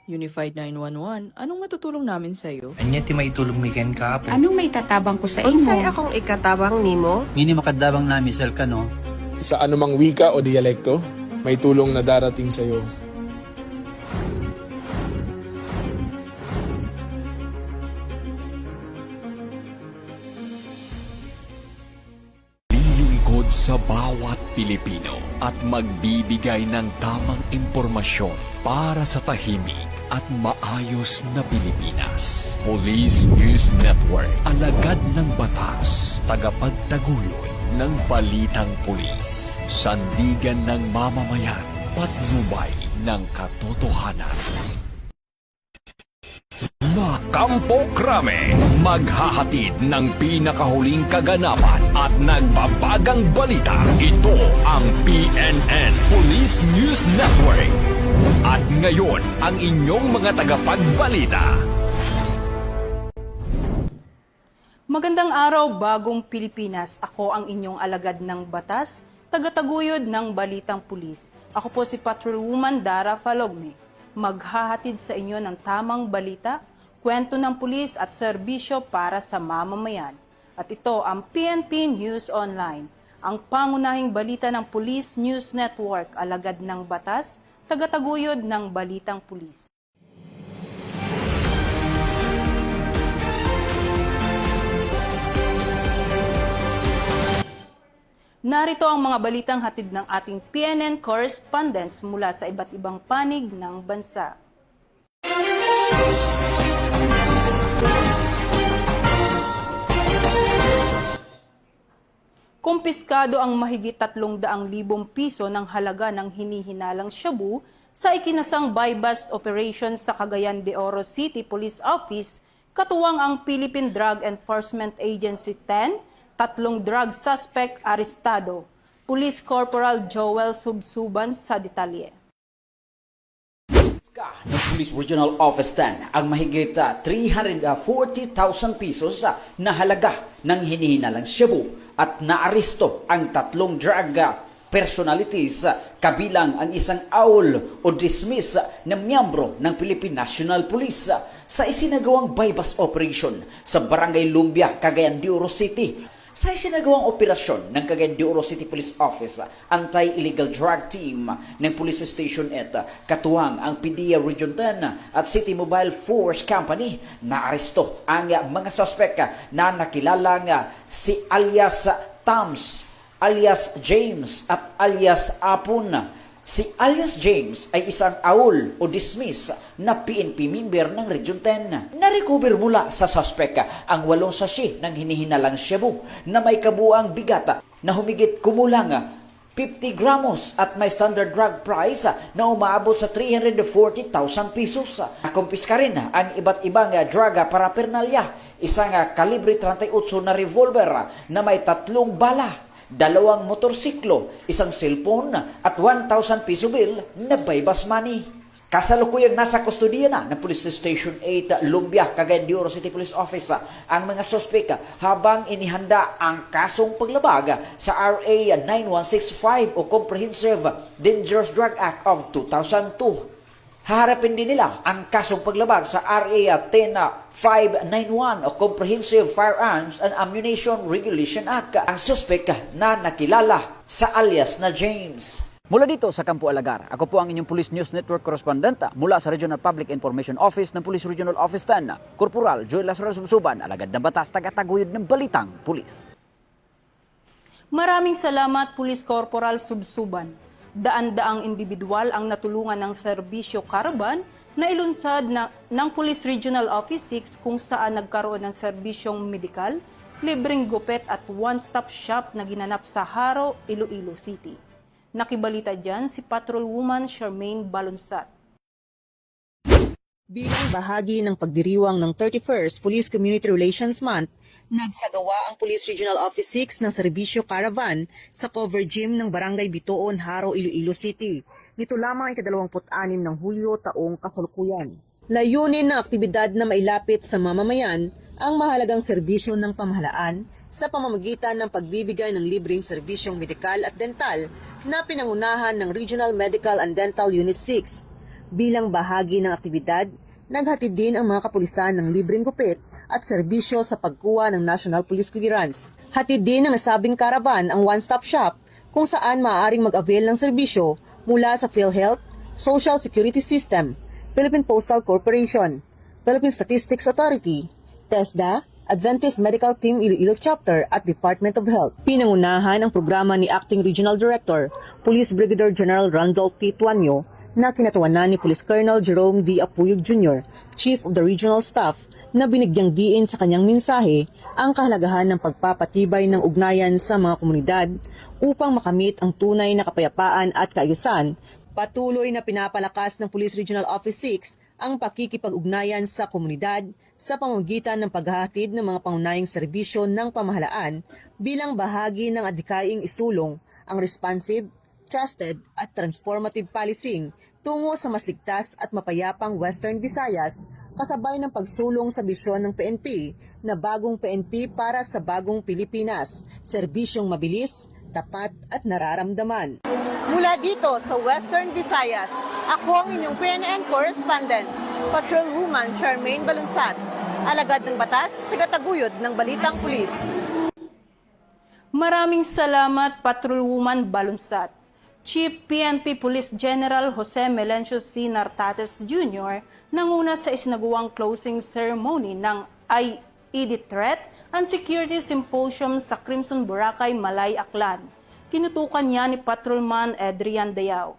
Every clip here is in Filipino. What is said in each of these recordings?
Unified 911, anong matutulong namin sa'yo? Anya ti may tulong mi ken kapo. Anong may tatabang ko sa imo? Unsay akong ikatabang nimo? Ngini makadabang na misal ka no. Sa anumang wika o dialekto, may tulong na darating sa iyo. Lilingkod sa bawat Pilipino at magbibigay ng tamang impormasyon para sa tahimik at maayos na Pilipinas. Police News Network, alagad ng batas, tagapagtaguyod ng balitang pulis, sandigan ng mamamayan, patnubay ng katotohanan. La Campo Crame, maghahatid ng pinakahuling kaganapan at nagbabagang balita. Ito ang PNN Police News Network. At ngayon, ang inyong mga tagapagbalita. Magandang araw, bagong Pilipinas. Ako ang inyong alagad ng batas, tagataguyod ng Balitang Pulis. Ako po si Patrolwoman Dara Falogme. Maghahatid sa inyo ng tamang balita, kwento ng pulis at serbisyo para sa mamamayan. At ito ang PNP News Online, ang pangunahing balita ng Police News Network, alagad ng batas, tagataguyod ng Balitang Pulis. Narito ang mga balitang hatid ng ating PNN correspondents mula sa iba't ibang panig ng bansa. Kumpiskado ang mahigit 300,000 piso ng halaga ng hinihinalang shabu sa ikinasang buy-bust operation sa Cagayan de Oro City Police Office, katuwang ang Philippine Drug Enforcement Agency 10, 3 drug suspect arestado. Police Corporal Joel Subsuban sa detalye. Ng Police Regional Office 10 ang mahigit 340,000 pesos na halaga ng hinihinalang shabu at naaresto ang 3 drug personalities kabilang ang isang aul o dismiss na miyembro ng Philippine National Police sa isinagawang buy-bust operation sa Barangay Lumbia, Cagayan de Oro City. Sa isinagawang operasyon ng Cagayan de Oro City Police Office, Anti-Illegal Drug Team ng Police Station 8, katuwang ang PDEA Region 10 at City Mobile Force Company, naaresto ang mga suspect na nakilalang si alias Tams, alias James at alias Apun. Si alias James ay isang aul o dismiss na PNP member ng Region 10. Narecover mula sa suspect ang 8 sachet ng hinihinalang shabu na may kabuang bigat na humigit kumulang 50 gramos at may standard drug price na umaabot sa 340,000 pesos. Nakumpiska rin ang iba't ibang drug paraphernalia, isang kalibre 38 na revolver na may 3 bala, 2 motorsiklo, isang cellphone at 1,000 piso bill na buy-bust money. Kasalukuyang nasa kustodiya na ng Police Station 8 Lumbia, Cagayan de Oro City Police Office ang mga suspek habang inihanda ang kasong paglabag sa RA 9165 o Comprehensive Dangerous Drug Act of 2002. Haharapin din nila ang kasong paglabag sa RA 10591 o Comprehensive Firearms and Ammunition Regulation Act. Ang suspek na nakilala sa alias na James. Mula dito sa Campo Alagar, ako po ang inyong Police News Network correspondent mula sa Regional Public Information Office ng Police Regional Office 10, Corporal Joel Lazaro Subsuban, alagad ng batas, tagataguyod ng Balitang Pulis. Maraming salamat, Police Corporal Subsuban. Daan-daang individual ang natulungan ng serbisyo Caravan na ilunsad ng Police Regional Office 6 kung saan nagkaroon ng serbisyong medikal, libreng gupet at one-stop shop na ginanap sa Haro, Iloilo City. Nakibalita dyan si Patrolwoman Charmaine Balunsat. Bilang bahagi ng pagdiriwang ng 31st Police Community Relations Month, nagsagawa ang Police Regional Office 6 ng serbisyo Caravan sa cover gym ng Barangay Bitoon, Haro, Iloilo City. Nito lamang ang 26 ng Hulyo taong kasalukuyan. Layunin ng aktibidad na mailapit sa mamamayan ang mahalagang serbisyo ng pamahalaan sa pamamagitan ng pagbibigay ng libreng serbisyong medikal at dental na pinangunahan ng Regional Medical and Dental Unit 6. Bilang bahagi ng aktibidad, naghatid din ang mga kapulisan ng libreng gupit at serbisyo sa pagkuha ng National Police Clearance. Hatid din ng nasabing caravan ang one-stop shop kung saan maaaring mag-avail ng serbisyo mula sa PhilHealth, Social Security System, Philippine Postal Corporation, Philippine Statistics Authority, TESDA, Adventist Medical Team Iloilo Chapter at Department of Health. Pinangunahan ang programa ni Acting Regional Director, Police Brigadier General Randolph P. Tuanyo, na kinatawanan ni Police Colonel Jerome D. Apuyog Jr., Chief of the Regional Staff, na binigyang diin sa kanyang mensahe ang kahalagahan ng pagpapatibay ng ugnayan sa mga komunidad upang makamit ang tunay na kapayapaan at kaayusan. Patuloy na pinapalakas ng Police Regional Office 6 ang pakikipag-ugnayan sa komunidad sa pamamagitan ng paghahatid ng mga pangunahing serbisyo ng pamahalaan bilang bahagi ng adhikaing isulong ang responsive, trusted at transformative policing tungo sa mas ligtas at mapayapang Western Visayas kasabay ng pagsulong sa bisyon ng PNP na bagong PNP para sa bagong Pilipinas, serbisyong mabilis, tapat at nararamdaman. Mula dito sa Western Visayas, ako ang inyong PNN correspondent, Patrolwoman Charmaine Balunsat, alagad ng batas, tagataguyod ng Balitang Pulis. Maraming salamat, Patrolwoman Balunsat. Chief PNP Police General Jose Melencio C. Nartates Jr. nanguna sa isinagawang closing ceremony ng IED Threat and Security Symposium sa Crimson Boracay, Malay, Aklan. Tinutukan niya ni Patrolman Adrian Dayao.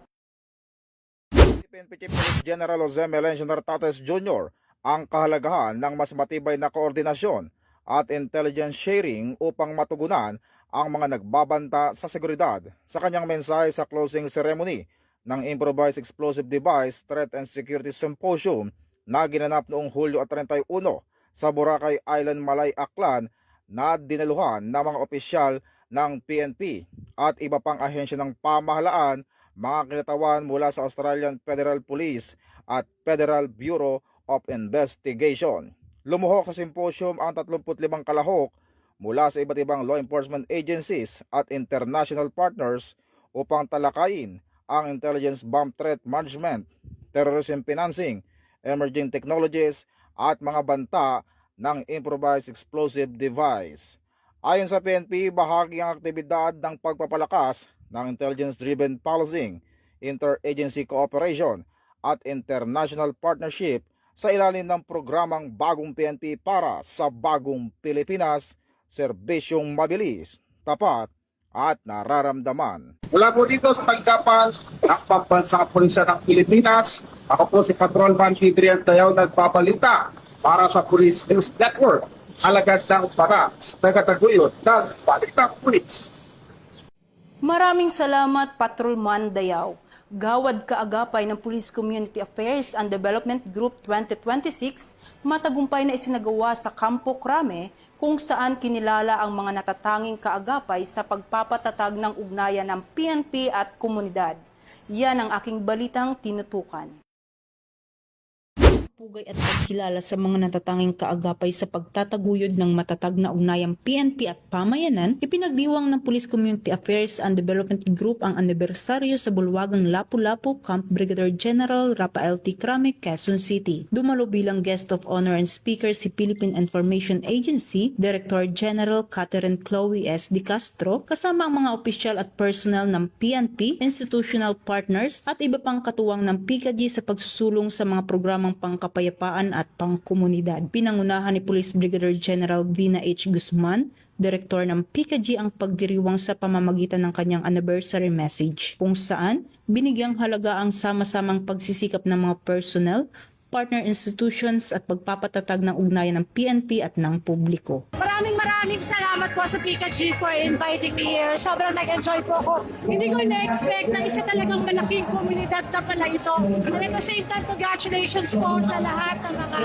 PNP Chief Police General Jose Melencio Nartates Jr. ang kahalagahan ng mas matibay na koordinasyon at intelligence sharing upang matugunan ang mga nagbabanta sa seguridad. Sa kanyang mensahe sa closing ceremony ng Improvised Explosive Device Threat and Security Symposium na ginanap noong Hulyo 31 sa Boracay Island, Malay, Aklan na dinaluhan ng mga opisyal ng PNP at iba pang ahensya ng pamahalaan, mga kinatawan mula sa Australian Federal Police at Federal Bureau of Investigation. Lumuhok sa symposium ang 35 kalahok mula sa iba't ibang law enforcement agencies at international partners upang talakayin ang intelligence bomb threat management, terrorism financing, emerging technologies at mga banta ng improvised explosive device. Ayon sa PNP, bahagi ang aktibidad ng pagpapalakas ng intelligence-driven policing, interagency cooperation at international partnership sa ilalim ng programang Bagong PNP para sa Bagong Pilipinas, serbisyong mabilis, tapat at nararamdaman. Mula po dito sa tanggapan ng Pambansang Pulisya ng Pilipinas, ako po si Patrolman Adrian Dayao nagpapalita para sa Police News Network, alagad ng batas, tagataguyod ng Balitang Pulis. Maraming salamat, Patrolman Dayao. Gawad kaagapay ng Police Community Affairs and Development Group 2026, matagumpay na isinagawa sa Campo Crame kung saan kinilala ang mga natatanging kaagapay sa pagpapatatag ng ugnayan ng PNP at komunidad. Yan ang aking balitang tinutukan. Pugay at pagkilala sa mga natatanging kaagapay sa pagtataguyod ng matatag na ugnayang PNP at pamayanan, ipinagdiwang ng Police Community Affairs and Development Group ang anibersaryo sa bulwagang Lapu-Lapu Camp Brigadier General Rafael T. Crame, Quezon City. Dumalo bilang guest of honor and speaker si Philippine Information Agency Director General Catherine Chloe S. Di Castro, kasama ang mga opisyal at personnel ng PNP, institutional partners at iba pang katuwang ng PKG sa pagsusulong sa mga programang pangkapayapaan at pangkomunidad. Pinangunahan ni Police Brigadier General Vina H. Guzman, Direktor ng PKG, ang pagdiriwang sa pamamagitan ng kanyang anniversary message, kung saan binigyang halaga ang sama-samang pagsisikap ng mga personnel, partner institutions at pagpapatatag ng ugnayan ng PNP at ng publiko. Maraming salamat po sa PKG for inviting me here. Sobrang nag-enjoy po ako. Hindi ko na-expect na isa talagang malaking komunidad na pala ito. And at the same time, congratulations po sa lahat ng mga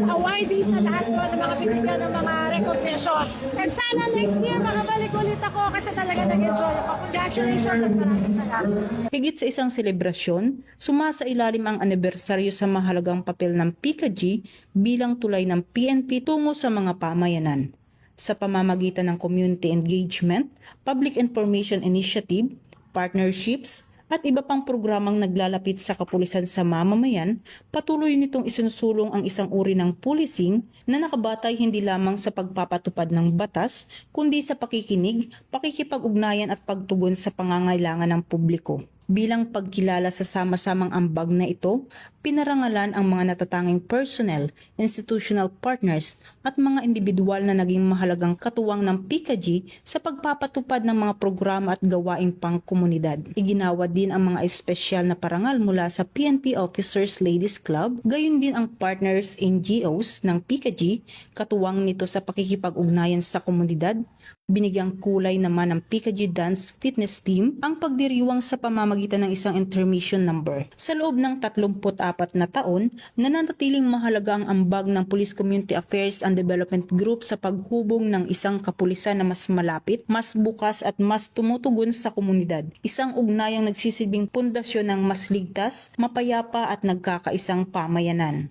awardees, sa lahat po ng mga binigyan ng mga recognition. And sana next year makabalik ulit ako kasi talaga nag-enjoy ako. Congratulations at maraming salamat. Higit sa isang selebrasyon, sumasailalim ang anibersaryo sa mahalagang papel ng PKG bilang tulay ng PNP tungo sa mga pamayanan sa pamamagitan ng community engagement, public information initiative, partnerships, at iba pang programang naglalapit sa kapulisan sa mamamayan, patuloy nitong isinusulong ang isang uri ng policing na nakabatay hindi lamang sa pagpapatupad ng batas, kundi sa pakikinig, pakikipag-ugnayan at pagtugon sa pangangailangan ng publiko. Bilang pagkilala sa sama-samang ambag na ito, pinarangalan ang mga natatanging personnel, institutional partners at mga individual na naging mahalagang katuwang ng PICAG sa pagpapatupad ng mga programa at gawaing pangkomunidad. Iginawa din ang mga espesyal na parangal mula sa PNP Officers Ladies Club, gayon din ang partners NGOs ng PICAG, katuwang nito sa pakikipag-ugnayan sa komunidad. Binigyang kulay naman ng PICAG Dance Fitness Team ang pagdiriwang sa pamamagitan ng isang intermission number. Sa loob ng 34 na taon, nananatiling mahalaga ang ambag ng Police Community Affairs and Development Group sa paghubog ng isang kapulisan na mas malapit, mas bukas at mas tumutugon sa komunidad. Isang ugnayang nagsisilbing pundasyon ng mas ligtas, mapayapa at nagkakaisang pamayanan.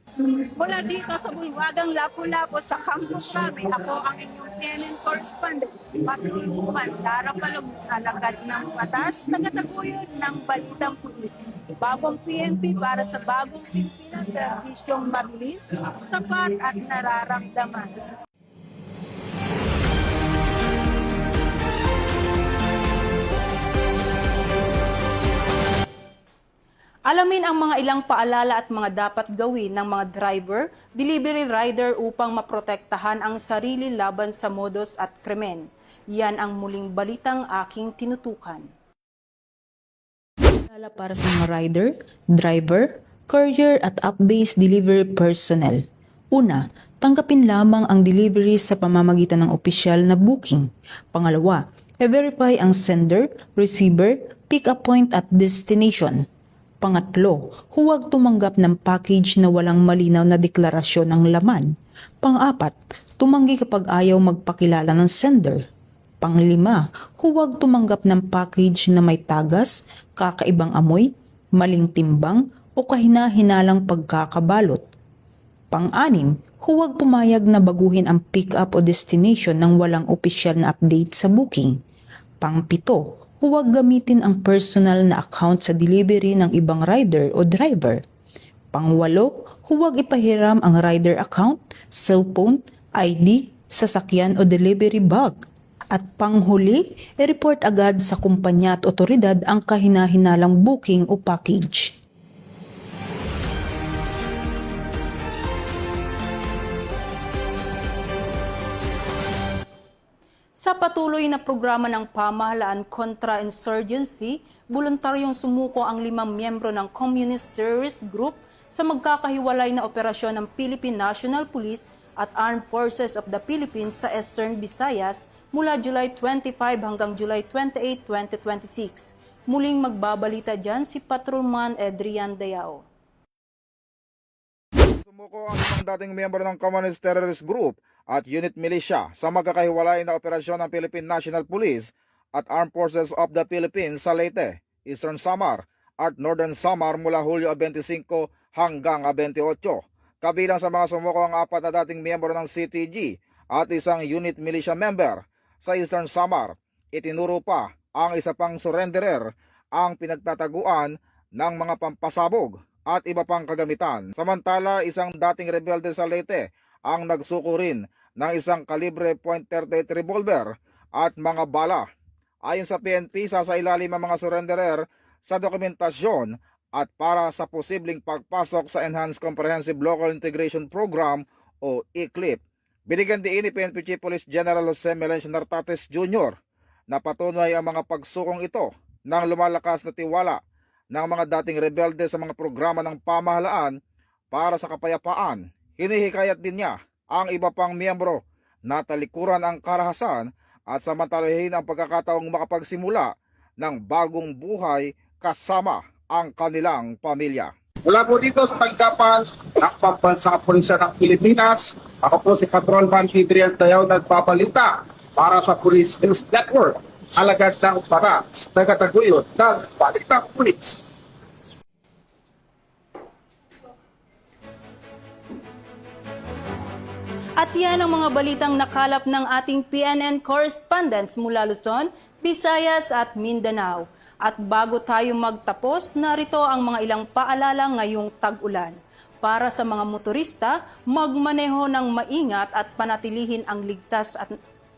Mula dito sa bulwagang Lapu-Lapu sa Campo Crame, ako ang inyong PNN correspondent, Patrol Woman Dara Falogme, alagad ng batas, tagataguyod ng balitang pulis. Bagong PNP para sa bagong Pilipinas, serbisyong mabilis, tapat at nararamdaman. Alamin ang mga ilang paalala at mga dapat gawin ng mga driver, delivery rider upang maprotektahan ang sarili laban sa modus at krimen. Yan ang muling balitang aking tinutukan. Paalala para sa mga rider, driver, courier at app-based delivery personnel. Una, tanggapin lamang ang delivery sa pamamagitan ng opisyal na booking. Pangalawa, i-verify ang sender, receiver, pick-up point at destination. Pangatlo, huwag tumanggap ng package na walang malinaw na deklarasyon ng laman. Pang-apat, tumanggi kapag ayaw magpakilala ng sender. Pang-lima, huwag tumanggap ng package na may tagas, kakaibang amoy, maling timbang o kahina-hinalang pagkakabalot. Pang-anim, huwag pumayag na baguhin ang pick-up o destination ng walang opisyal na update sa booking. Pang-pito, huwag gamitin ang personal na account sa delivery ng ibang rider o driver. Pang-walo, huwag ipahiram ang rider account, cellphone, ID, sasakyan o delivery bag. At panghuli, i-report agad sa kumpanya at otoridad ang kahina-hinalang booking o package. Sa patuloy na programa ng pamahalaan kontra insurgency, voluntaryong sumuko ang 5 miyembro ng Communist Terrorist Group sa magkakahiwalay na operasyon ng Philippine National Police at Armed Forces of the Philippines sa Eastern Visayas mula July 25 hanggang July 28, 2026. Muling magbabalita dyan si Patrolman Adrian Dayao. Sumuko ang 5 dating miyembro ng Communist Terrorist Group at Unit Militia sa magkakahiwalay na operasyon ng Philippine National Police at Armed Forces of the Philippines sa Leyte, Eastern Samar at Northern Samar mula Hulyo 25 hanggang 28. Kabilang sa mga sumuko ang 4 na dating miyembro ng CTG at isang Unit Militia member. Sa Eastern Samar, itinuro pa ang isa pang surrenderer ang pinagtataguan ng mga pampasabog at iba pang kagamitan. Samantala, isang dating rebelde sa Leyte ang nagsuko rin ng isang kalibre .38 revolver at mga bala. Ayon sa PNP, sasailalim ang mga surrenderer sa dokumentasyon at para sa posibleng pagpasok sa Enhanced Comprehensive Local Integration Program o ECLIP. Binigyan diin ni PNP Chief Police General Jose Melencio Nartates Jr. na patunay ang mga pagsukong ito ng lumalakas na tiwala ng mga dating rebelde sa mga programa ng pamahalaan para sa kapayapaan. Hinihikayat din niya ang iba pang miyembro na talikuran ang karahasan at samantalahin ang pagkakataong makapagsimula ng bagong buhay kasama ang kanilang pamilya. Mula po dito sa tanggapan ng Pambansang Pulisya ng Pilipinas, ako po si Patrolman Adrian Dayao nagpapalita para sa Police News Network, alagad ng batas, tagataguyod ng balitang pulis. At yan ang mga balitang nakalap ng ating PNN correspondents mula Luzon, Visayas at Mindanao. At bago tayo magtapos, narito ang mga ilang paalala ngayong tag-ulan. Para sa mga motorista, magmaneho ng maingat at panatilihin ang ligtas at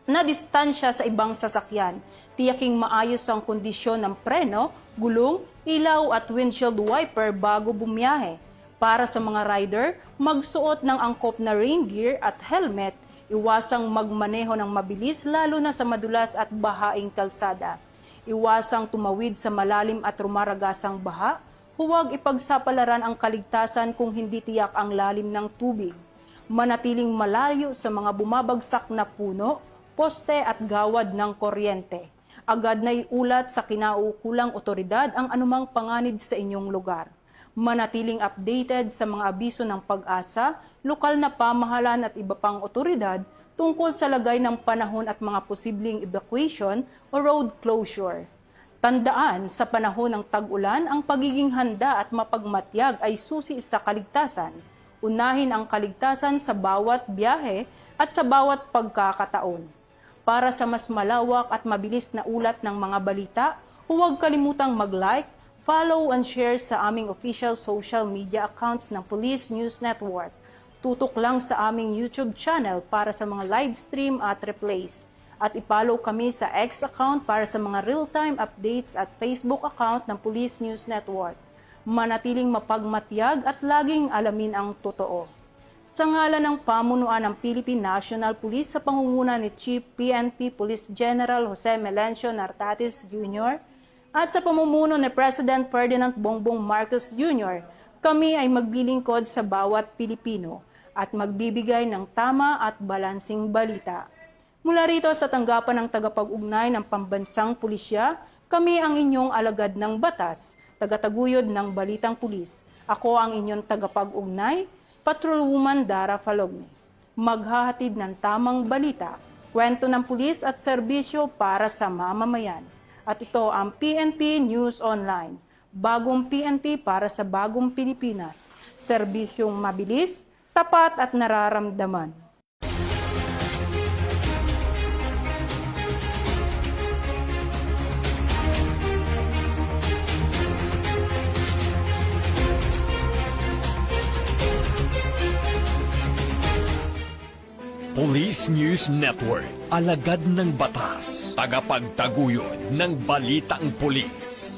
na distansya sa ibang sasakyan. Tiyaking maayos ang kondisyon ng preno, gulong, ilaw at windshield wiper bago bumiyahe. Para sa mga rider, magsuot ng angkop na rain gear at helmet. Iwasang magmaneho ng mabilis lalo na sa madulas at bahaing kalsada. Iwasang tumawid sa malalim at rumaragasang baha. Huwag ipagsapalaran ang kaligtasan kung hindi tiyak ang lalim ng tubig. Manatiling malayo sa mga bumabagsak na puno, poste at gawad ng kuryente. Agad na iulat sa kinaukulang otoridad ang anumang panganib sa inyong lugar. Manatiling updated sa mga abiso ng pag-asa, lokal na pamahalan at iba pang otoridad tungkol sa lagay ng panahon at mga posibleng evacuation o road closure. Tandaan, sa panahon ng tag-ulan, ang pagiging handa at mapagmatyag ay susi sa kaligtasan. Unahin ang kaligtasan sa bawat biyahe at sa bawat pagkakataon. Para sa mas malawak at mabilis na ulat ng mga balita, huwag kalimutang mag-like, follow and share sa aming official social media accounts ng Police News Network. Tutok lang sa aming YouTube channel para sa mga live stream at replays. At ipollow kami sa X account para sa mga real-time updates at Facebook account ng Police News Network. Manatiling mapagmatyag at laging alamin ang totoo. Sa ngalan ng pamunuan ng Philippine National Police sa pangunguna ni Chief PNP Police General Jose Melencio Nartatis Jr. at sa pamumuno ni President Ferdinand Bongbong Marcos Jr., kami ay maglilingkod sa bawat Pilipino at magbibigay ng tama at balansing balita. Mula rito sa tanggapan ng tagapag-ugnay ng Pambansang Pulisya, kami ang inyong alagad ng batas, tagataguyod ng Balitang Pulis. Ako ang inyong tagapag-ugnay, Patrolwoman Dara Falogme. Maghahatid ng tamang balita, kwento ng pulis at serbisyo para sa mamamayan. At ito ang PNP News Online, bagong PNP para sa bagong Pilipinas. Serbisyong mabilis, tapat at nararamdaman. Police News Network, alagad ng batas, tagapagtaguyod ng balitang pulis.